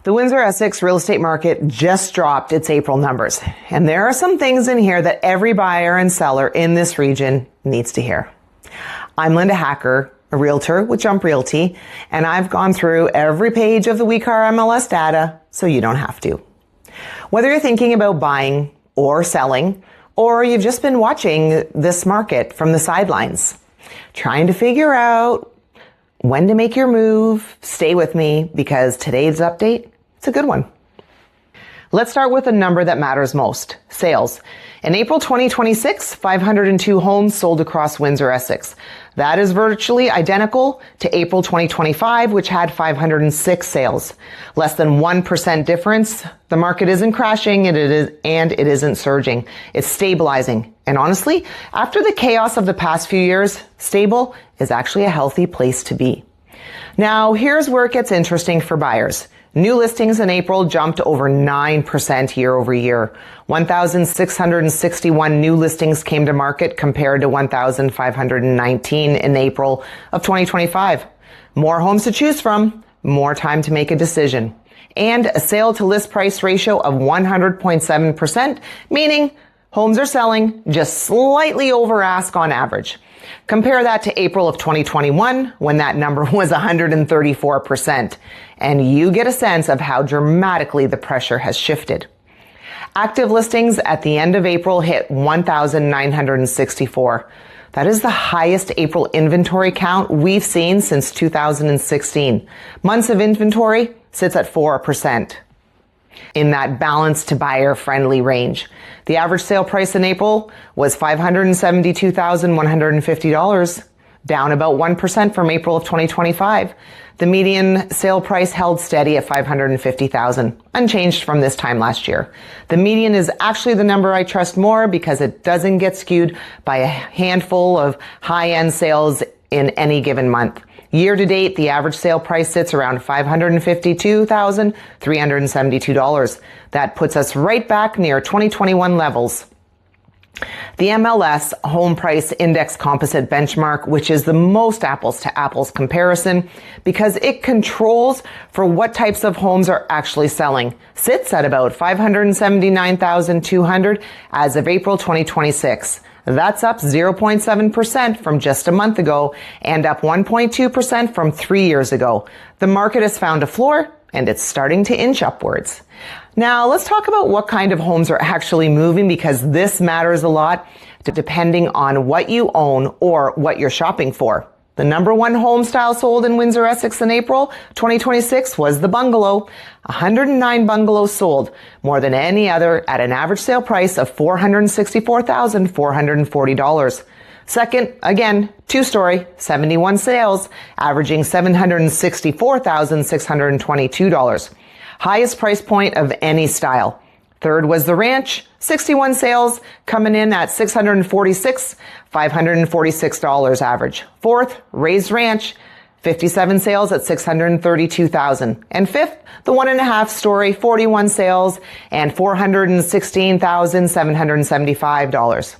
The Windsor-Essex real estate market just dropped its April numbers, and there are some things in here that every buyer and seller in this region needs to hear. I'm Linda Hakr, a realtor with Jump Realty, and I've gone through every page of the WECAR MLS data so you don't have to. Whether you're thinking about buying or selling, or you've just been watching this market from the sidelines, trying to figure out when to make your move, stay with me because today's update, it's a good one. Let's start with a number that matters most, sales. In April 2026, 502 homes sold across Windsor-Essex. That is virtually identical to April 2025, which had 506 sales. Less than 1% difference. The market isn't crashing and it isn't surging. It's stabilizing. And honestly, after the chaos of the past few years, stable is actually a healthy place to be. Now, here's where it gets interesting for buyers. New listings in April jumped over 9% year over year. 1,661 new listings came to market compared to 1,519 in April of 2025. More homes to choose from, more time to make a decision. And a sale to list price ratio of 100.7%, meaning homes are selling just slightly over ask on average. Compare that to April of 2021 when that number was 134%, and you get a sense of how dramatically the pressure has shifted. Active listings at the end of April hit 1,964. That is the highest April inventory count we've seen since 2016. Months of inventory sits at 4%. In that balanced to buyer friendly range. The average sale price in April was $572,150, down about 1% from April of 2025. The median sale price held steady at $550,000, unchanged from this time last year. The median is actually the number I trust more because it doesn't get skewed by a handful of high-end sales in any given month. Year to date, the average sale price sits around $552,372. That puts us right back near 2021 levels. The MLS Home Price Index Composite Benchmark, which is the most apples to apples comparison because it controls for what types of homes are actually selling, sits at about 579,200 as of April 2026. That's up 0.7% from just a month ago and up 1.2% from 3 years ago. The market has found a floor and it's starting to inch upwards. Now let's talk about what kind of homes are actually moving because this matters a lot depending on what you own or what you're shopping for. The number one home style sold in Windsor-Essex in April 2026 was the bungalow. 109 bungalows sold, more than any other, at an average sale price of $464,440. Second, again, two-story, 71 sales, averaging $764,622. Highest price point of any style. Third was the ranch, 61 sales, coming in at $546 average. Fourth, raised ranch, 57 sales at $632,000. And fifth, the 1.5 story, 41 sales and $416,775.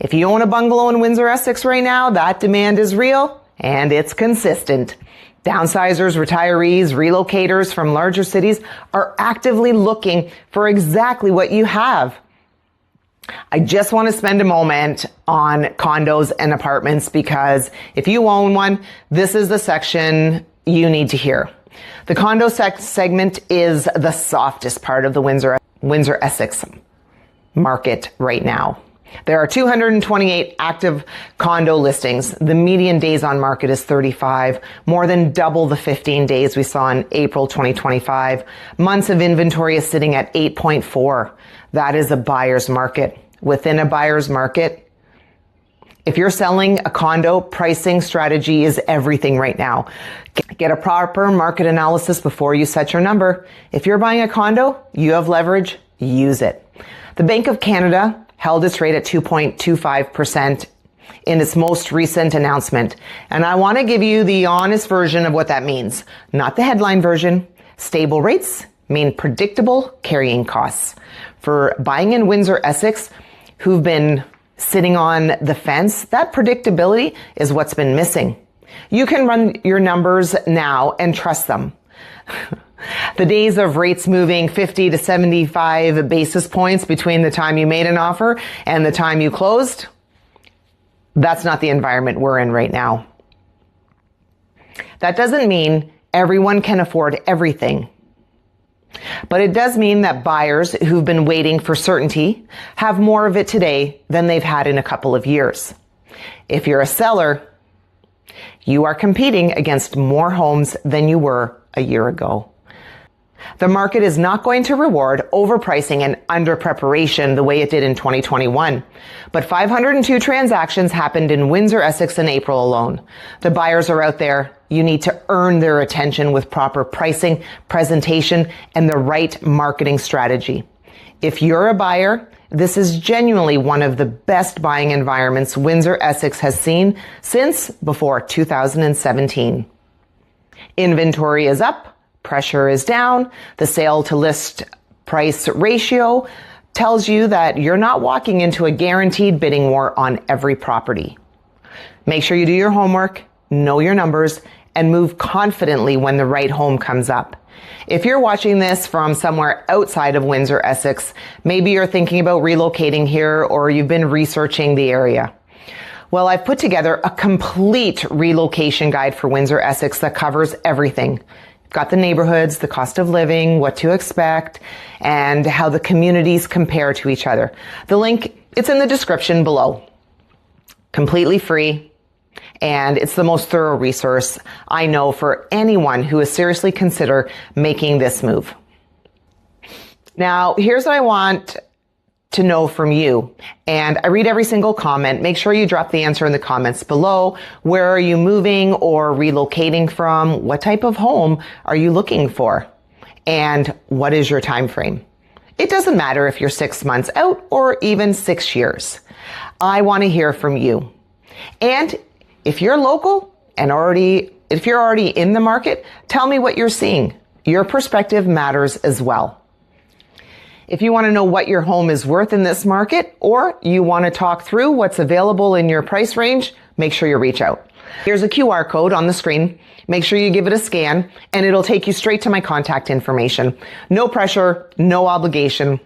If you own a bungalow in Windsor-Essex right now, that demand is real and it's consistent. Downsizers, retirees, relocators from larger cities are actively looking for exactly what you have. I just want to spend a moment on condos and apartments because if you own one, this is the section you need to hear. The condo segment is the softest part of the Windsor-Essex market right now. There are 228 active condo listings. The median days on market is 35, more than double the 15 days we saw in April 2025. Months of inventory is sitting at 8.4. That is a buyer's market. Within a buyer's market, if you're selling a condo, pricing strategy is everything right now. Get a proper market analysis before you set your number. If you're buying a condo, you have leverage, use it. The Bank of Canada held its rate at 2.25% in its most recent announcement. And I want to give you the honest version of what that means, not the headline version. Stable rates mean predictable carrying costs. For buying in Windsor-Essex, who've been sitting on the fence, that predictability is what's been missing. You can run your numbers now and trust them. The days of rates moving 50 to 75 basis points between the time you made an offer and the time you closed, that's not the environment we're in right now. That doesn't mean everyone can afford everything. But it does mean that buyers who've been waiting for certainty have more of it today than they've had in a couple of years. If you're a seller, you are competing against more homes than you were a year ago. The market is not going to reward overpricing and under preparation the way it did in 2021. But 502 transactions happened in Windsor-Essex in April alone. The buyers are out there. You need to earn their attention with proper pricing, presentation, and the right marketing strategy. If you're a buyer, this is genuinely one of the best buying environments Windsor-Essex has seen since before 2017. Inventory is up. Pressure is down. The sale to list price ratio tells you that you're not walking into a guaranteed bidding war on every property. Make sure you do your homework, know your numbers, and move confidently when the right home comes up. If you're watching this from somewhere outside of Windsor-Essex, maybe you're thinking about relocating here or you've been researching the area. Well, I've put together a complete relocation guide for Windsor-Essex that covers everything. Got the neighborhoods, the cost of living, what to expect, and how the communities compare to each other. The link, it's in the description below. Completely free, and it's the most thorough resource I know for anyone who is seriously consider making this move. Now, here's what I want to know from you. And I read every single comment. Make sure you drop the answer in the comments below. Where are you moving or relocating from? What type of home are you looking for? And what is your time frame? It doesn't matter if you're 6 months out or even 6 years. I want to hear from you. And if you're local and if you're already in the market, tell me what you're seeing. Your perspective matters as well. If you want to know what your home is worth in this market, or you want to talk through what's available in your price range, make sure you reach out. Here's a QR code on the screen. Make sure you give it a scan, and it'll take you straight to my contact information. No pressure, no obligation,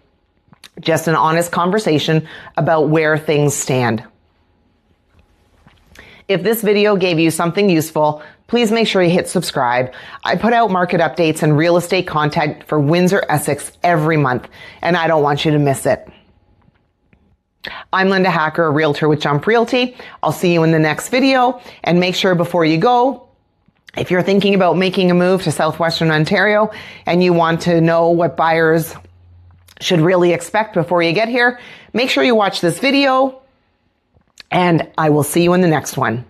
just an honest conversation about where things stand. If this video gave you something useful, please make sure you hit subscribe. I put out market updates and real estate content for Windsor-Essex every month, and I don't want you to miss it. I'm Linda Hakr, a realtor with Jump Realty. I'll see you in the next video, and make sure before you go, if you're thinking about making a move to Southwestern Ontario and you want to know what buyers should really expect before you get here, make sure you watch this video, and I will see you in the next one.